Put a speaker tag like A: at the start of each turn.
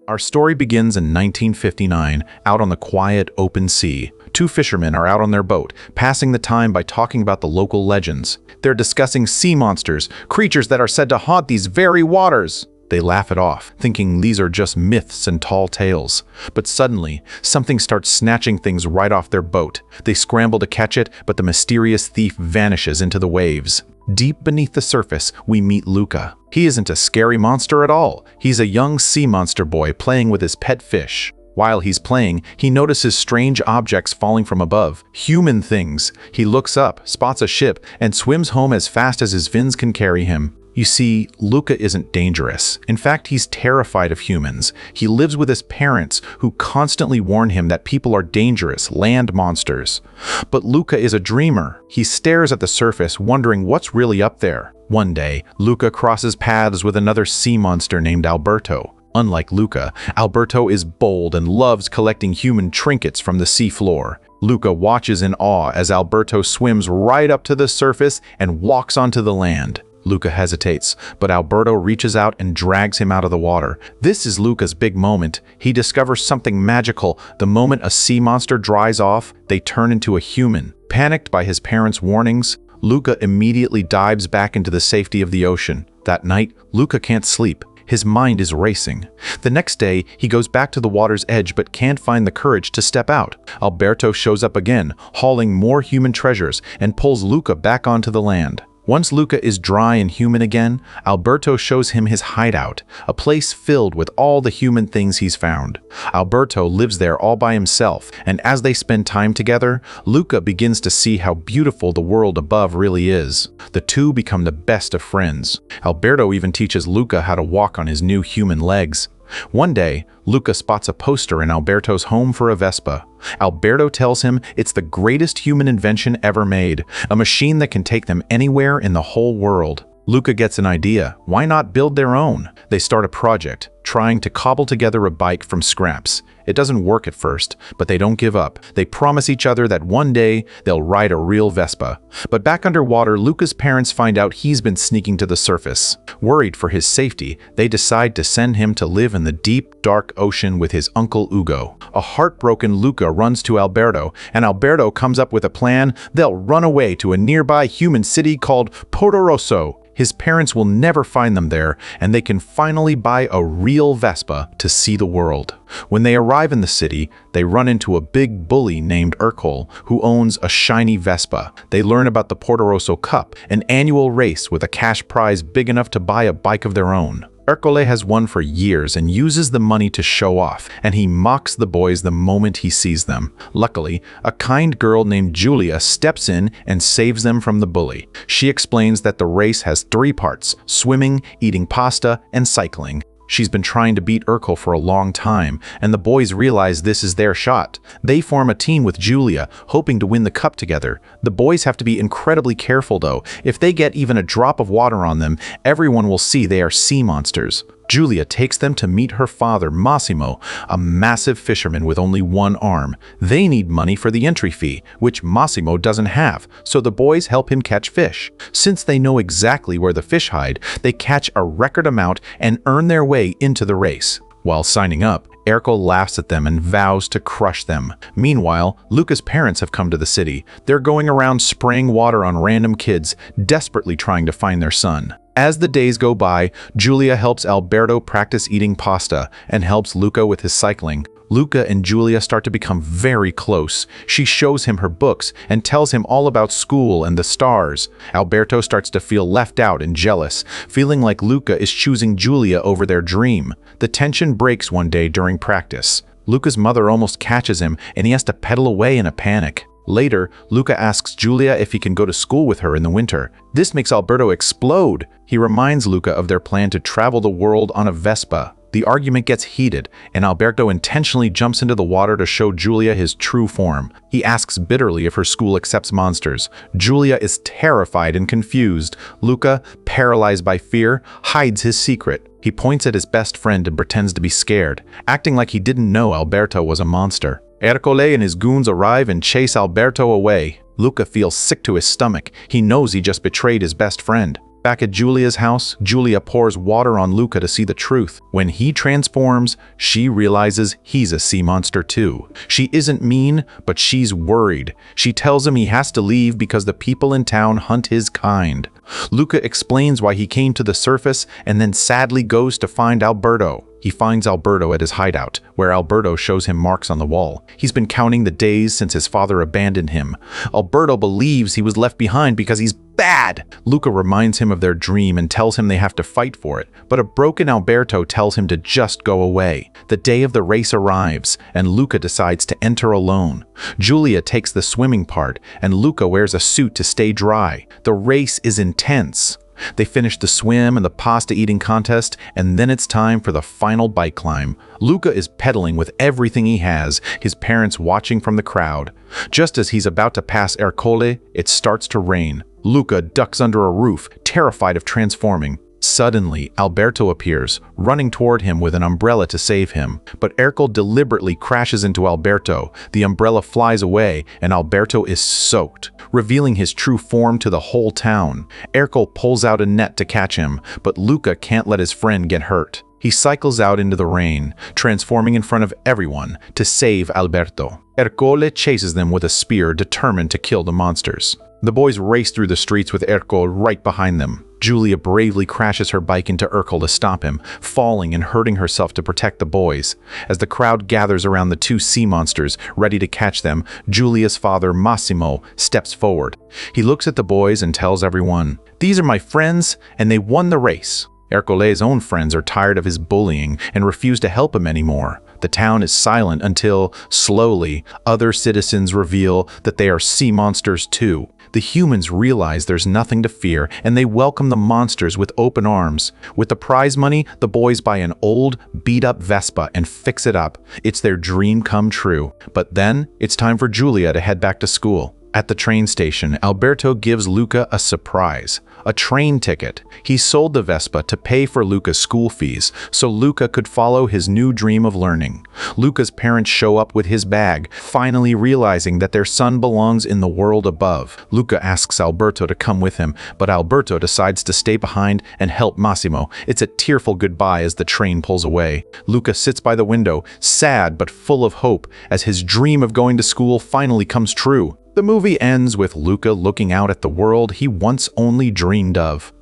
A: Our story begins in 1959, out on the quiet, open sea. Two fishermen are out on their boat, passing the time by talking about the local legends. They're discussing sea monsters, creatures that are said to haunt these very waters. They laugh it off, thinking these are just myths and tall tales. But suddenly, something starts snatching things right off their boat. They scramble to catch it, but the mysterious thief vanishes into the waves. Deep beneath the surface, we meet Luca. He isn't a scary monster at all. He's a young sea monster boy playing with his pet fish. While he's playing, he notices strange objects falling from above, human things. He looks up, spots a ship, and swims home as fast as his fins can carry him. You see, Luca isn't dangerous. In fact, he's terrified of humans. He lives with his parents, who constantly warn him that people are dangerous, land monsters. But Luca is a dreamer. He stares at the surface, wondering what's really up there. One day, Luca crosses paths with another sea monster named Alberto. Unlike Luca, Alberto is bold and loves collecting human trinkets from the seafloor. Luca watches in awe as Alberto swims right up to the surface and walks onto the land. Luca hesitates, but Alberto reaches out and drags him out of the water. This is Luca's big moment. He discovers something magical. The moment a sea monster dries off, they turn into a human. Panicked by his parents' warnings, Luca immediately dives back into the safety of the ocean. That night, Luca can't sleep. His mind is racing. The next day, he goes back to the water's edge but can't find the courage to step out. Alberto shows up again, hauling more human treasures, and pulls Luca back onto the land. Once Luca is dry and human again, Alberto shows him his hideout, a place filled with all the human things he's found. Alberto lives there all by himself, and as they spend time together, Luca begins to see how beautiful the world above really is. The two become the best of friends. Alberto even teaches Luca how to walk on his new human legs. One day, Luca spots a poster in Alberto's home for a Vespa. Alberto tells him it's the greatest human invention ever made, a machine that can take them anywhere in the whole world. Luca gets an idea. Why not build their own? They start a project, trying to cobble together a bike from scraps. It doesn't work at first, but they don't give up. They promise each other that one day they'll ride a real Vespa. But back underwater, Luca's parents find out he's been sneaking to the surface. Worried for his safety, they decide to send him to live in the deep, dark ocean with his uncle Ugo. A heartbroken Luca runs to Alberto, and Alberto comes up with a plan. They'll run away to a nearby human city called Porto Rosso. His parents will never find them there, and they can finally buy a real Vespa to see the world. When they arrive in the city, they run into a big bully named Urkel, who owns a shiny Vespa. They learn about the Porto Rosso Cup, an annual race with a cash prize big enough to buy a bike of their own. Urkel has won for years and uses the money to show off, and he mocks the boys the moment he sees them. Luckily, a kind girl named Julia steps in and saves them from the bully. She explains that the race has 3 parts: swimming, eating pasta, and cycling. She's been trying to beat Urkel for a long time, and the boys realize this is their shot. They form a team with Julia, hoping to win the cup together. The boys have to be incredibly careful though. If they get even a drop of water on them, everyone will see they are sea monsters. Julia takes them to meet her father, Massimo, a massive fisherman with only one arm. They need money for the entry fee, which Massimo doesn't have, so the boys help him catch fish. Since they know exactly where the fish hide, they catch a record amount and earn their way into the race. While signing up, Ercole laughs at them and vows to crush them. Meanwhile, Luca's parents have come to the city. They're going around spraying water on random kids, desperately trying to find their son. As the days go by, Julia helps Alberto practice eating pasta and helps Luca with his cycling. Luca and Julia start to become very close. She shows him her books and tells him all about school and the stars. Alberto starts to feel left out and jealous, feeling like Luca is choosing Julia over their dream. The tension breaks one day during practice. Luca's mother almost catches him, and he has to pedal away in a panic. Later, Luca asks Julia if he can go to school with her in the winter. This makes Alberto explode. He reminds Luca of their plan to travel the world on a Vespa. The argument gets heated, and Alberto intentionally jumps into the water to show Julia his true form. He asks bitterly if her school accepts monsters. Julia is terrified and confused. Luca, paralyzed by fear, hides his secret. He points at his best friend and pretends to be scared, acting like he didn't know Alberto was a monster. Ercole and his goons arrive and chase Alberto away. Luca feels sick to his stomach. He knows he just betrayed his best friend. Back at Giulia's house, Giulia pours water on Luca to see the truth. When he transforms, she realizes he's a sea monster too. She isn't mean, but she's worried. She tells him he has to leave because the people in town hunt his kind. Luca explains why he came to the surface and then sadly goes to find Alberto. He finds Alberto at his hideout, where Alberto shows him marks on the wall. He's been counting the days since his father abandoned him. Alberto believes he was left behind because he's bad. Luca reminds him of their dream and tells him they have to fight for it, but a broken Alberto tells him to just go away. The day of the race arrives, and Luca decides to enter alone. Giulia takes the swimming part, and Luca wears a suit to stay dry. The race is intense. They finish the swim and the pasta eating contest, and then it's time for the final bike climb. Luca is pedaling with everything he has, his parents watching from the crowd. Just as he's about to pass Ercole, it starts to rain. Luca ducks under a roof, terrified of transforming. Suddenly, Alberto appears, running toward him with an umbrella to save him. But Ercole deliberately crashes into Alberto. The umbrella flies away, and Alberto is soaked, revealing his true form to the whole town. Ercole pulls out a net to catch him, but Luca can't let his friend get hurt. He cycles out into the rain, transforming in front of everyone to save Alberto. Ercole chases them with a spear, determined to kill the monsters. The boys race through the streets with Ercole right behind them. Giulia bravely crashes her bike into Ercole to stop him, falling and hurting herself to protect the boys. As the crowd gathers around the two sea monsters, ready to catch them, Giulia's father, Massimo, steps forward. He looks at the boys and tells everyone, "These are my friends, and they won the race." Ercole's own friends are tired of his bullying and refuse to help him anymore. The town is silent until, slowly, other citizens reveal that they are sea monsters too. The humans realize there's nothing to fear, and they welcome the monsters with open arms. With the prize money, the boys buy an old, beat-up Vespa and fix it up. It's their dream come true. But then, it's time for Giulia to head back to school. At the train station, Alberto gives Luca a surprise. A train ticket. He sold the Vespa to pay for Luca's school fees, so Luca could follow his new dream of learning. Luca's parents show up with his bag, finally realizing that their son belongs in the world above. Luca asks Alberto to come with him, but Alberto decides to stay behind and help Massimo. It's a tearful goodbye as the train pulls away. Luca sits by the window, sad but full of hope, as his dream of going to school finally comes true. The movie ends with Luca looking out at the world he once only dreamed of.